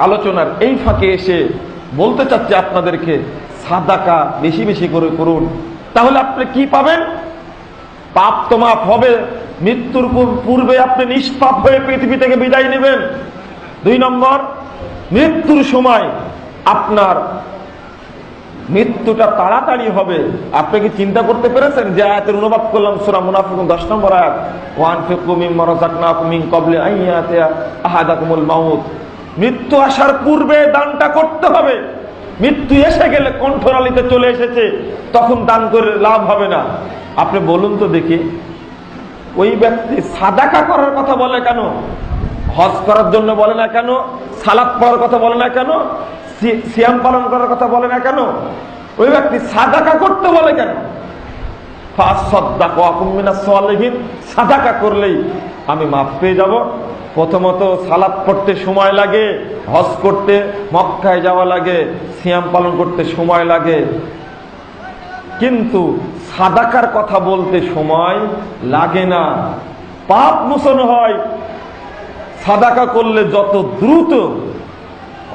আলোচনার এই ফাঁকে এসে বলতে চাচ্ছি আপনাদেরকে, সাদাকা বেশি বেশি করে করুন। তাহলে আপনি কি পাবেন? পাপ তো মাফ হবে, মৃত্যুর পূর্বে আপনি নিষ্পাপ হয়ে পৃথিবী থেকে বিদায় নেবেন। 2 নম্বর, মৃত্যুর সময় আপনার মৃত্যুটা তাড়াতাড়ি হবে। আপনি কি চিন্তা করতে পেরেছেন? যে আয়াতের অনুবাদ করলাম সূরা মুনাফিকুন 10 নম্বর আয়াত, ওয়ানফিকু মিম্মা রাযাকনাকুম মিন ক্বাবলি আন ইয়াতিয়া আহাদাকুমুল মাউত। মৃত্যু আসার পূর্বে দানটা করতে হবে। মৃত্যু এসে গেলে কণ্ঠনালীতে চলে এসেছে, তখন দান করে লাভ হবে না। আপনি বলুন তো দেখি, ওই ব্যক্তি সাদাকা করার কথা বলে কেন? হজ করার জন্য বলে না কেন? সালাত পড়ার কথা বলে না কেন? সিয়াম পালন করার কথা বলে না কেন? ওই ব্যক্তি সাদাকা করতে বলে কেন? সাদাকা করলেই আমি মাফ পেয়ে যাব। প্রথমত সালাত পড়তে সময় লাগে, হজ করতে মক্কায় যাওয়া লাগে, সিয়াম পালন করতে সময় লাগে, কিন্তু সাদাকার কথা বলতে সময় লাগে না। পাপ মোচন হয় সাদাকা করলে। যত দ্রুত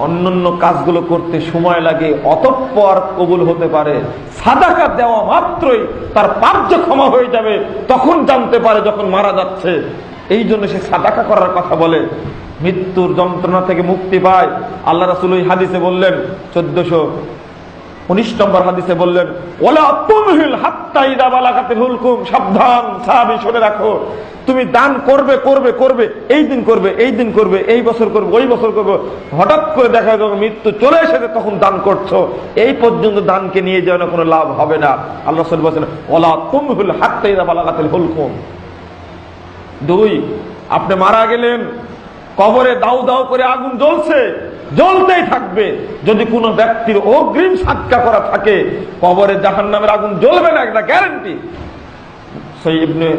অন্যান্য কাজগুলো করতে সময় লাগে, অতঃপর কবুল হতে পারে। সাদাকা দেওয়া মাত্রই তার পাপ যে ক্ষমা হয়ে যাবে, তখন জানতে পারে যখন মারা যাচ্ছে। এই জন্য সে সাদাকা করার কথা বলে, মৃত্যুর যন্ত্রণা থেকে মুক্তি পায়। আল্লাহ রাসূল ওই হাদিসে বললেন, 1419 নম্বর হাদিসে বললেন, ওয়ালা তুমহিল হাত্তা ইযা বালাগাতিল হুলকুম। সাবধান সাহাবী, শুনে রাখো, তুমি দান করবে করবে করবে, এই দিন করবে, এই দিন করবে, এই বছর করবে, ওই বছর করবে, হঠাৎ করে দেখা যাবে মৃত্যু চলে এসেছে, তখন দান করছো। এই পর্যন্ত দানকে নিয়ে যাওয়া কোনো লাভ হবে না। আল্লাহ রাসূল বলেছেন, ওয়ালা তুমহিল হাত্তা ইযা বালাগাতিল হুলকুম। 2, আপনি মারা গেলেন, কবরে দাউ দাউ করে আগুন জ্বলছে, জ্বলতেই থাকবে। যদি কোনো ব্যক্তির অগ্রিম সাদকা করা থাকে, কবরে জাহান্নামের আগুন জ্বলবে না, একটা গ্যারান্টি। সহিহ ইবনে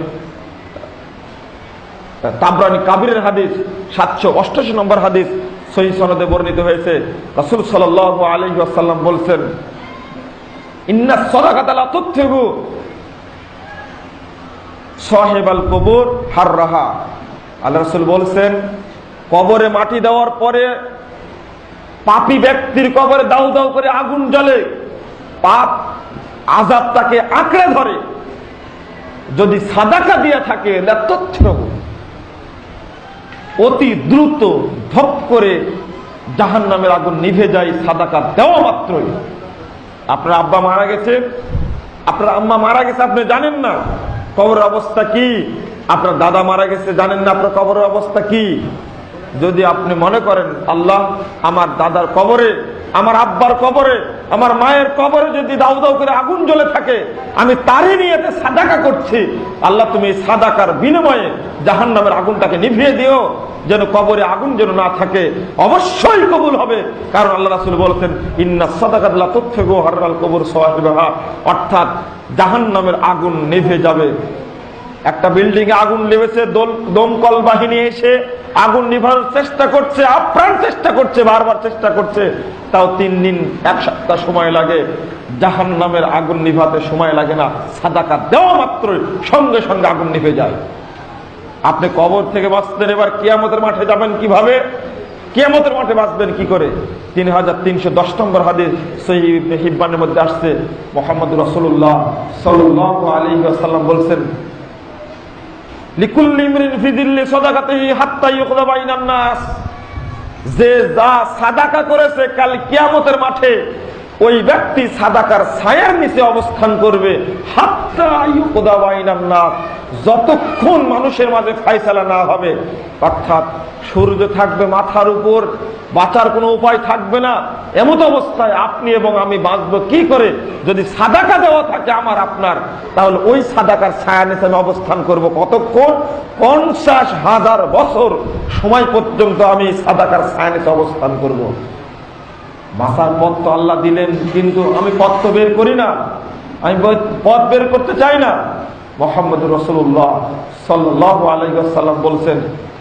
তাবরানী কাবিরের হাদিস, 788 নম্বর হাদিস, সহিহ সনদে বর্ণিত হয়েছে। রাসূল সাল্লাল্লাহু আলাইহি ওয়াসাল্লাম বলেছেন, ইন্নাস সাদাকাতা লা তুতফিউ সাহিবাল কুবুর হাররাহা। আল্লাহ রাসূল বলেছেন, কবরে মাটি দেওয়ার পরে পাপী ব্যক্তির কবরে দাউ দাউ করে আগুন জ্বলে, পাপ আযাব তাকে আঁকড়ে ধরে। যদি সাদাকা দিয়ে থাকে, অতি দ্রুত ধপ করে জাহান্নামের আগুন নিভে যায় সাদাকা দেওয়া মাত্রই। আপনার আব্বা মারা গেছে, আপনার আম্মা মারা গেছে, আপনি জানেন না কবরের অবস্থা কি। আপনার দাদা মারা গেছে, জানেন না আপনার কবরের অবস্থা কি। যদি আপনি মনে করেন, আল্লাহ আমার দাদার কবরে, আমার আব্বার কবরে, আমার মায়ের কবরে যদি দাউ দাউ করে আগুন জ্বলে থাকে, আমি তারই নিয়েতে সাদাকা করছি, আল্লাহ তুমি এই সাদাকার বিনিময়ে জাহান্নামের আগুনটাকে নিভিয়ে দিও, যেন কবরে আগুন যেন না থাকে। অবশ্যই কবুল হবে, কারণ আল্লাহ রাসূল বলেছেন, ইন্নাস সাদাকাতা লা তুতফিউ হাররাল কুবুর সাহিবাহা। অর্থাৎ জাহান্নামের আগুন নিভে যাবে। একটা বিল্ডিং এ আগুন লেগেছে, দমকল বাহিনী এসে আগুন নিভানোর চেষ্টা করছে, আপ্রাণ চেষ্টা করছে, বারবার চেষ্টা করছে, তাও 3 দিন 1 সপ্তাহ সময় লাগে। জাহান্নামের আগুন নিভাতে সময় লাগে না, সাদাকা দেওয়া মাত্রই সঙ্গে সঙ্গে আগুন নিভে যায়। আপনি কবর থেকে বাঁচতেন, এবার কিয়ামতের মাঠে যাবেন কিভাবে? কিয়ামতের মাঠে বাঁচবেন কি করে? 3310 নম্বর হাদিস সহিহ ইবনে হিব্বানের মধ্যে আসছে, মুহাম্মদুর রাসূলুল্লাহ সাল্লাল্লাহু আলাইহি ওয়াসাল্লাম বলেছেন, লিকুল্লি ইমরিন ফি দিল্লি সাদাকাতিহি হাত্তা ইউকদা বাইনান নাস। যে যা সাদাকা করেছে, কাল কিয়ামতের মাঠে ওই ব্যক্তি সাদাকার ছায়ার নিচে অবস্থান করবে, হাত্তা ইউকদা বাইনান নাস, যতক্ষণ মানুষের মাঝে ফয়সালা না হবে। অর্থাৎ সূর্য থাকবে মাথার উপর, বাঁচার কোনো উপায় থাকবে না। এমত অবস্থায় আপনি এবং আমি বাঁচবো কি করে? যদি সাদাকা দেওয়া থাকে আমার আপনার, তাহলে ওই সাদাকার ছায়া নিচে আমি অবস্থান করব কতক্ষণ? 50,000 বছর সময় পর্যন্ত আমি সাদাকার ছায়া নিচে অবস্থান করব। বাঁচার পথ তো আল্লাহ দিলেন, কিন্তু আমি পথ তো বের করি না, আমি পথ বের করতে চাই না। মুহাম্মদুর রাসূলুল্লাহ সাল্লাল্লাহু আলাইহি ওয়াসাল্লাম বলেছেন,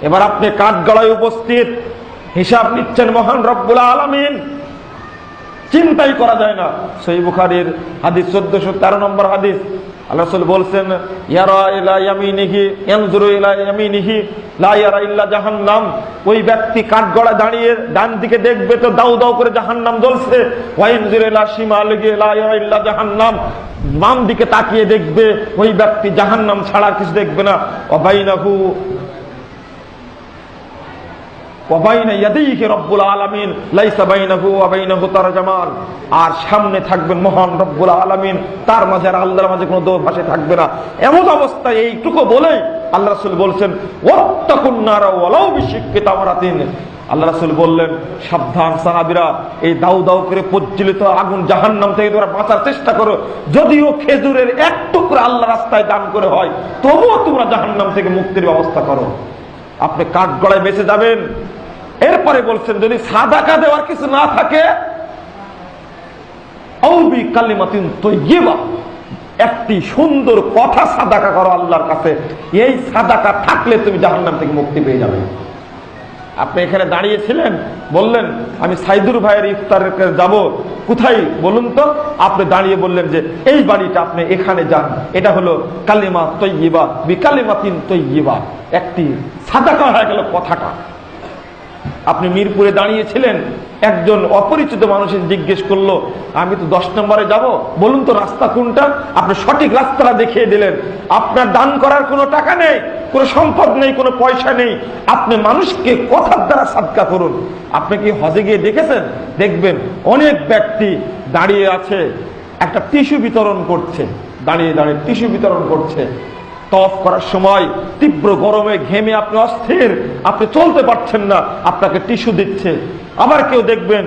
এবার আপনি কাঠগড়ায় উপস্থিত, হিসাব নিচ্ছেন মহান রব্বুল আলামিন, চিন্তাই করা যায় না। সহিহ বুখারীর হাদিস 1413 নম্বর হাদিস, আল্লাহ রাসূল বলছেন ইয়ারা ইলা ইয়ামিনিহি ইয়ানজুরু ইলা ইয়ামিনিহি লা ইয়ারা ইল্লা জাহান্নাম। ওই ব্যক্তি কাঠগড়ায় দাঁড়িয়ে ডান দিকে দেখবে তো দাউ দাউ করে জাহান্নাম জ্বলছে। ওয়া ইয়ানজুরু ইলা শিমালিহি লা ইয়ারা ইল্লা জাহান্নাম। বাম দিকে তাকিয়ে দেখবে ওই ব্যক্তি জাহান্নাম ছাড়া কিছু দেখবে না। ওয়া বাইনাহু ওয়াবাইনা ইয়াদাইহি রব্বুল আলামিন লাইসা বাইনাহু ওয়া বাইনাহু তারজামান। আর সামনে থাকবেন মহান রব্বুল আলামিন, তার মাঝে আর আল্লাহর মাঝে কোনো দোভাষী থাকবে না। এমন অবস্থায় এইটুকু বলেই আল্লাহ রাসূল বলছেন ওয়াত্তাকুন নারা ওয়ালাউ বিশিক্কি তামরাতিন। আল্লাহ রাসূল বললেন সাবধান সাহাবীরা, এই দাউ দাউ করে প্রজ্বলিত আগুন জাহান্নাম থেকে তোমরা বাঁচার চেষ্টা করো। যদিও খেজুরের এক টুকরা আল্লাহ রাস্তায় দান করে হয়, তবুও তোমরা জাহান্নাম থেকে মুক্তির ব্যবস্থা করো। আপনি কাঠগড়ায় বেঁচে যাবেন। এরপরে বলছেন যদি সাদাকা দেওয়ার কিছু না থাকে, আউবি কালিমাতিন তাইয়্যিবা, একটি সুন্দর কথা সাদাকা করো আল্লাহর কাছে। এই সাদাকা থাকলে তুমি জাহান্নাম থেকে মুক্তি পেয়ে যাবে। আপনি এখানে দাঁড়িয়েছিলেন, বললেন আমি সাইদুর ভাইয়ের ইফতারের কাছে যাব, কোথায় বলুন তো? আপনি দাঁড়িয়ে বললেন যে এই বাড়িটা, আপনি এখানে যান। এটা হলো কালিমা তাইয়্যিবা বিকালিমাতিন তাইয়্যিবা, একটি সাদাকা হয়ে গেল কথাটা। আপনি মিরপুরে দাঁড়িয়েছিলেন, একজন অপরিচিত মানুষের জিজ্ঞেস করলো আমি তো 10 নম্বরে যাব, বলুন তো রাস্তা কোনটা? আপনি সঠিক রাস্তাটা দেখিয়ে দিলেন। আপনার দান করার কোনো টাকা নেই, কোনো সম্পদ নেই, কোনো পয়সা নেই, আপনি মানুষকে কথার দ্বারা সাদকা করুন। আপনি কি হজে গিয়ে দেখেছেন? দেখবেন অনেক ব্যক্তি দাঁড়িয়ে আছে, একটা টিস্যু বিতরণ করছে, দাঁড়িয়ে দাঁড়িয়ে টিস্যু বিতরণ করছে। তওয়াফ করার সময় তীব্র গরমে ঘেমে আপনি অস্থির, আপনি চলতে পারছেন না, আপনাকে টিস্যু দিচ্ছে। আবার কেউ দেখবেন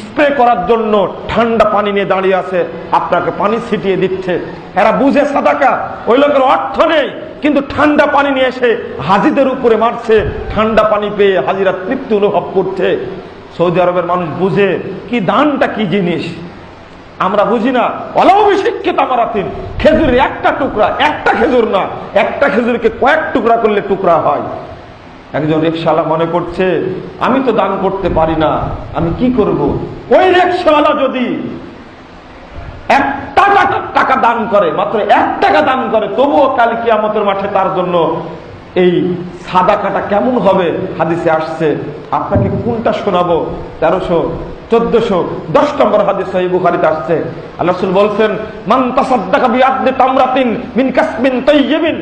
স্প্রে করার জন্য ঠান্ডা পানি নিয়ে দাঁড়িয়ে আছে, আপনাকে পানি ছিটিয়ে দিচ্ছে। এরা বুঝে সাদাকা, ওই লোকের অর্থ নেই, কিন্তু ঠান্ডা পানি নিয়ে এসে হাজিদের উপরে মারছে, ঠান্ডা পানি পেয়ে হাজিরা তৃপ্তি অনুভব করছে। সৌদি আরবের মানুষ বুঝে কি দানটা কি জিনিস, আমরা বুঝি না। অলাও বিশিক্কি তামরাতিন, খেজুরের একটা টুকরা, একটা খেজুর না, একটা খেজুরকে কয়েক টুকরা করলে টুকরা হয়। একজন রিকশাওয়ালা মনে করছে আমি তো দান করতে পারি না, আমি কি করব? ওই রিকশাওয়ালা যদি 1 টাকা দান করে, মাত্র 1 টাকা দান করে, তবুও কাল কিয়ামতের মাঠে তার জন্য এই সাদাকাটা কেমন হবে হাদিসে আসছে। আপনাকে কোনটা শোনাবো? 1300, 1400, 10 নম্বর হাদিস সহিহ বুখারীতে আসছে। আল্লাহ রাসূল বলছেন মান তাসাদদাকা বিআদলি তামরাতিন মিন কাসবিন তাইয়্যিবিন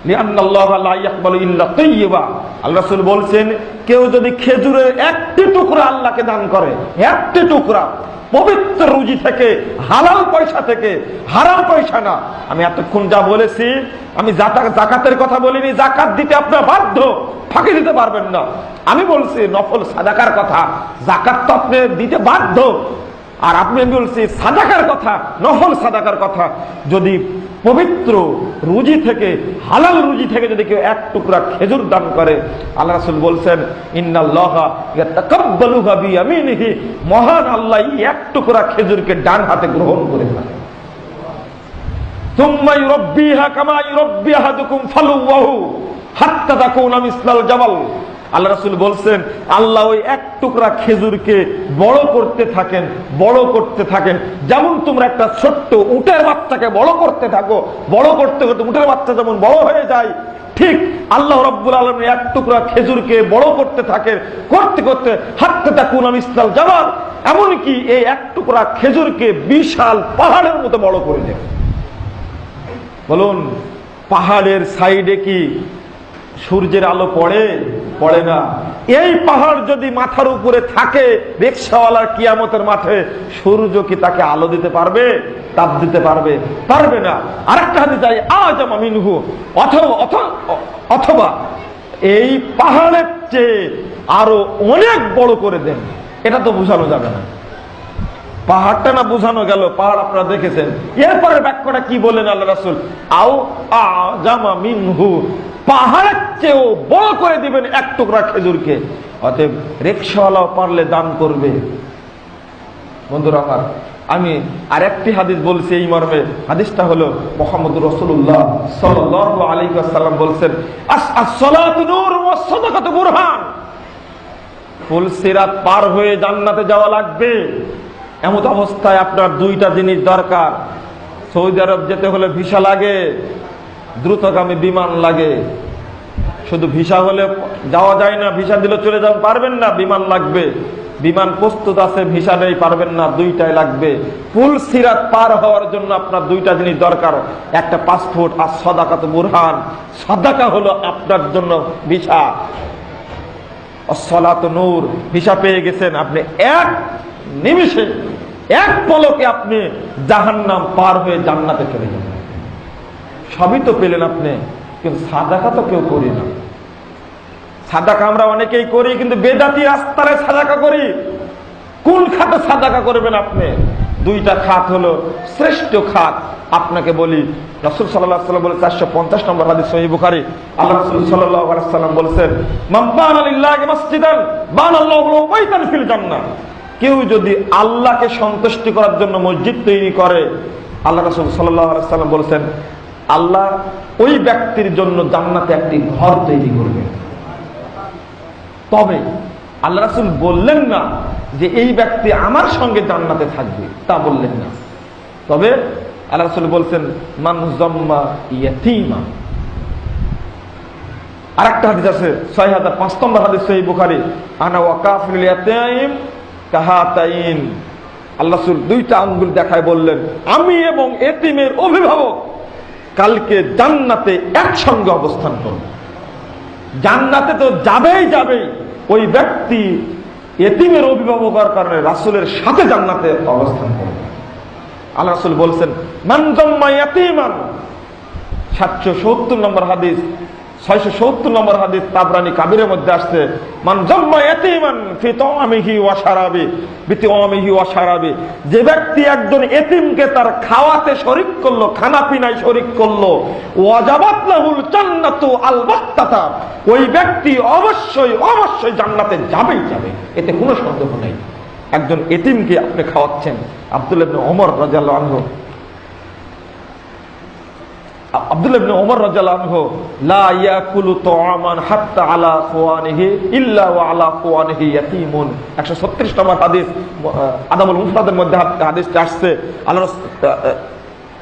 লিআন্নাল্লাহা লা ইয়াকবালু ইল্লা তাইয়্যিবা। আল্লাহ রাসূল বলছেন কেউ যদি খেজুরের একটি টুকরা আল্লাহকে দান করে, একটি টুকরা পবিত্র রুজি থেকে, হালাল পয়সা থেকে, হারাম পয়সা না। আমি এতক্ষণ যা বলেছি, আমি যাকাতের কথা বলিনি। যাকাত দিতে আপনার বাধ্য, ফাঁকি দিতে পারবেন না। আমি বলছি নফল সাদাকার কথা, যাকাত তো আপনি দিতে বাধ্য। আর আপনি বলছি সাদাকার কথা, নফল সাদাকার কথা। যদি পবিত্র রুজি থেকে, হালাল রুজি থেকে যদি কেউ 1 টুকরা খেজুর দান করে, আল্লাহ রাসূল বলছেন ইন্নাল্লাহা ইয়াতাকাব্বালুহা বিয়ামিনিহি, মহান আল্লাহ 1 টুকরা খেজুরকে ডান হাতে গ্রহণ করে থাকেন। সুম্মা ইউরাব্বিহা কামা ইউরাব্বি আহাদুকুম ফালুহু হাত্তা তাকুনা মিসলাল জাবাল। আল্লাহ রাসূল বলছেন আল্লাহ ওই 1 টুকরা খেজুরকে বড় করতে থাকেন, বড় করতে থাকেন। যেমন তোমরা একটা ছোট্ট উটের বাচ্চাকে বড় করতে থাকো, বড় করতে করতে উটের বাচ্চা যেমন বড় হয়ে যায়, ঠিক আল্লাহ রাব্বুল আলামিন 1 টুকরা খেজুরকে বড় করতে থাকেন, করতে করতে হাত্তা তাকুনা মিসলাল জাবাল, এমনকি এই 1 টুকরা খেজুরকে বিশাল পাহাড়ের মতো বড় করে দেন। বলুন পাহাড়ের সাইডে কি সূর্যের আলো পড়ে? পড়ে না। এই পাহাড় যদি মাথার উপরে থাকে, রিকশাওয়ালার কিয়ামতের মাঠে সূর্য কি তাকে আলো দিতে পারবে? তাপ দিতে পারবে? পারবে না। আরেকটা হাদিস যায় আজামা মিনহু, অথবা এই পাহাড়ের চেয়ে আরো অনেক বড় করে দেন। এটা তো বোঝানো যাবে না, পাহাড়টা না বোঝানো গেল, পাহাড় আপনারা দেখেছেন। এরপরে বাক্যটা কি বলেন আল্লাহ রাসূল? আও আজামা মিনহু, পাহাড়ের চেয়েও বড় করে দিবেন 1 টুকরা খেজুরকে। অতএব রিকশাওয়ালাও পারলে দান করবে। বন্ধুরা আমার, আমি আরেকটি হাদিস বলছি এই মর্মে। হাদিসটা হলো মুহাম্মদুর রাসূলুল্লাহ সাল্লাল্লাহু আলাইহি ওয়াসাল্লাম বলছেন আস-সালাতু নূর ওয়াস সাদাকাতু বুরহান। ফুল সিরাত পার হয়ে জান্নাতে যাওয়া লাগবে, এমন অবস্থায় আপনার 2টা জিনিস দরকার। সৌদি আরব যেতে হলে ভিসা লাগে, দ্রুতগামী বিমান লাগে। শুধু ভিসা হলে যাওয়া যায় না, ভিসা দিলে চলে যাওয়া পারবেন না, বিমান লাগবে। বিমান প্রস্তুত আছে, ভিসা নেই, পারবেন না, দুইটাই লাগবে। পুল সিরাত পার হওয়ার জন্য আপনার দুইটা জিনিস দরকার, একটা পাসপোর্ট আর সাদাকাত বুরহান। সাদাকা হলো আপনার জন্য ভিসা, আসসালাতু নূর। ভিসা পেয়ে গেছেন, আপনি এক নিমিষে, এক পলকে আপনি জাহান্নাম পার হয়ে জান্নাতে চলে যাবেন। সবই তো পেলেন আপনি, কিন্তু সাদাকা তো কেউ করি না। সাদাকা আমরা অনেকেই করি, কিন্তু বেদাতি রাস্তায় সাদাকা করি। কোন খাতে সাদাকা করবেন আপনি? দুইটা খাত হলো শ্রেষ্ঠ খাত। আপনাকে বলি, রাসূল সাল্লাল্লাহু আলাইহি ওয়াসাল্লাম বলে 450 নম্বর হাদিস সহিহ বুখারী, আল্লাহ রাসূল সাল্লাল্লাহু আলাইহি ওয়াসাল্লাম বলেছেন, মান বানা লিল্লাহি মাসজিদান বানাল্লাহু লাহু বাইতান ফিল জান্নাহ। কেউ যদি আল্লাহকে সন্তুষ্ট করার জন্য মসজিদ তৈরি করে, আল্লাহ রাসূল সাল্লাল্লাহু আলাইহি ওয়াসাল্লাম বলেছেন, আল্লাহ ওই ব্যক্তির জন্য জান্নাতে একটি ঘর তৈরি করবে। তবে আল্লাহ রাসূল বললেন না যে এই ব্যক্তি আমার সঙ্গে জান্নাতে থাকবে, তা বললেন না। তবে আল্লাহ রাসূল বলছেন, মান যাম্মা ইয়াতীমা। আরেকটা হাদিস আছে 6005 নম্বর হাদিস সহিহ বুখারী, আনা ওয়া কাফিলুল ইয়াতীম কাহাতাইন। আল্লাহ রাসূল দুইটা আঙ্গুল দেখায় বললেন, আমি এবং এতিমের অভিভাবক কালকে জান্নাতে একসঙ্গে অবস্থান করব। জান্নাতে তো যাবেই যাবেই, ওই ব্যক্তি এতিমের অভিভাবকের কারণে রাসূলের সাথে জান্নাতে অবস্থান করবে। আল্লাহ রাসূল বলছেন, মান যাম্মা ইয়াতীমান। 770 নম্বর হাদিস, 670 নম্বর হাদিস তাবরানী কাবিরের মধ্যে আসছে, মান যাম্মা ইয়াতীমান ফি তাআমিহি ওয়া শারাবি বিতাআমিহি ওয়া শারাবি। যে ব্যক্তি একজন এতিমকে তার খাওয়াতে শরীক করলো, খানা পিনায় শরীক করলো, ওয়াজাবাত লাহুল জান্নাতু আলবাত্তাতা, ওই ব্যক্তি অবশ্যই অবশ্যই জান্নাতে যাবেই যাবে, এতে কোনো সন্দেহ নেই। একজন এতিমকে আপনি খাওয়াচ্ছেন। আব্দুল্লাহ ইবনে ওমর রাদিয়াল্লাহু আনহু, আব্দুল্লাহ ইবনে ওমর রাদিয়াল্লাহু আনহু, লা ইয়াকুলু তাআমান হাত্তা আলা খুয়ানিহি ইল্লা ওয়া আলা খুয়ানিহি ইয়াতীমুন। 136 নম্বর হাদিস আদাবুল মুফরাদের মধ্যে হাদিসটা আসছে। আল্লাহ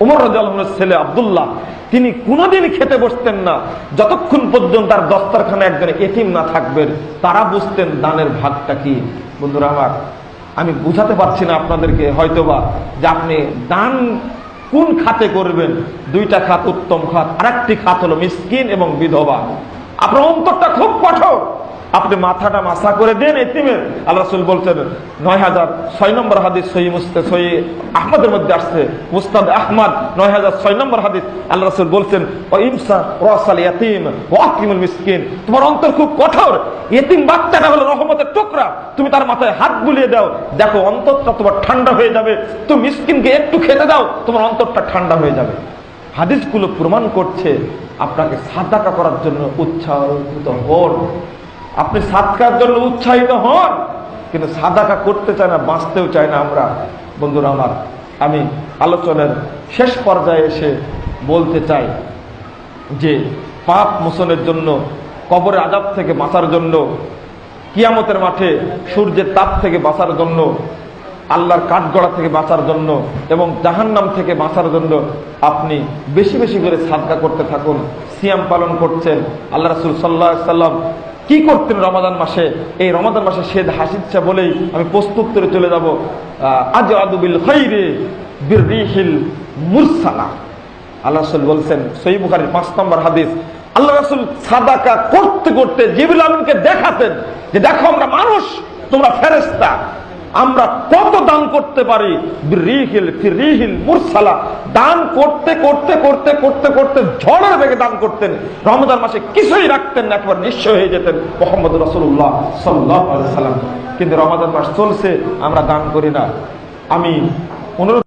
ওমর রাদিয়াল্লাহু আনহুর ছেলে আব্দুল্লাহ, তিনি কোনোদিন খেতে বসতেন না যতক্ষণ পর্যন্ত তার দস্তরখানে একজন এতিম না থাকবেন। তারা বুঝতেন দানের ভাগটা কি। বন্ধুরা আমার, আমি বুঝাতে পারছি না আপনাদেরকে হয়তোবা যে আপনি দান কোন খাতে করবেন। দুইটা খাত উত্তম খাত, আরেকটি খাত হলো মিসকিন এবং বিধবা। আপনার অন্তরটা খুব কঠোর, আপনি মাথাটা মাসা করে দেন এতিমের। আল্লাহ রাসূল বলছেন 9006 নম্বর হাদিস সহিহ মুসলিম সহিহ আহমদের মধ্যে আসছে, মুসনাদ আহমদ 9006 নম্বর হাদিস। আল্লাহ রাসূল বলছেন, ও ইমসা রাসাল ইয়াতীম ওয়া আকিমুল মিসকিন। তোমার অন্তর খুব কঠোর, এতিম বাচ্চাটা হলো রহমতের টুকরা, তুমি তার মাথায় হাত বুলিয়ে দাও, দেখো অন্তরটা তোমার ঠান্ডা হয়ে যাবে। তুমি মিসকিনকে একটু খেতে দাও, তোমার অন্তরটা ঠান্ডা হয়ে যাবে। হাদিসগুলো প্রমাণ করছে আপনাকে সাদাকা করার জন্য উৎসাহিত হন। আপনি সাদকার জন্য উৎসাহিত হন, কিন্তু সাদাকা করতে চায় না, বাঁচতেও চায় না আমরা। বন্ধুরা আমার, আমি আলোচনার শেষ পর্যায়ে এসে বলতে চাই যে পাপ মোচনের জন্য, কবরের আযাব থেকে বাঁচার জন্য, কিয়ামতের মাঠে সূর্যের তাপ থেকে বাঁচার জন্য, আল্লাহর কাঠগড়া থেকে বাঁচার জন্য এবং জাহান্নাম থেকে বাঁচার জন্য আপনি বেশি বেশি করে সাদকা করতে থাকুন। সিয়াম পালন করছেন, আল্লাহ রাসূল সাল্লাল্লাহু আলাইহি ওয়াসাল্লাম কি করতেন রমাদান মাসে? এই রমাদান মাসে শেদ হাসিচ্ছা বলেই আমি প্রস্তুত করে চলে যাব। আজআদু বিল খাইরি বিররিহিল মুরসালা। আল্লাহ রাসূল বলছেন, সহিহ বুখারীর 5 নম্বর হাদিস, আল্লাহ রাসূল সাদাকা করতে করতে জিবরিল আমিনকে দেখাতেন যে দেখো আমরা মানুষ, তোমরা ফেরেশতা, আমরা কত দান করতে পারি। বিররিহিল ফিররিহিল মুরসালা, দান করতে করতে করতে করতে করতে ঝড়ের বেগে দান করতেন। রমজান মাসে কিছুই রাখতেন না, একবার নিঃস্ব হয়ে যেতেন মুহাম্মদ রাসূলুল্লাহ সাল্লাল্লাহু আলাইহি ওয়াসাল্লাম। কিন্তু রমজান মাস চলছে, আমরা দান করি না। আমি অনুরোধ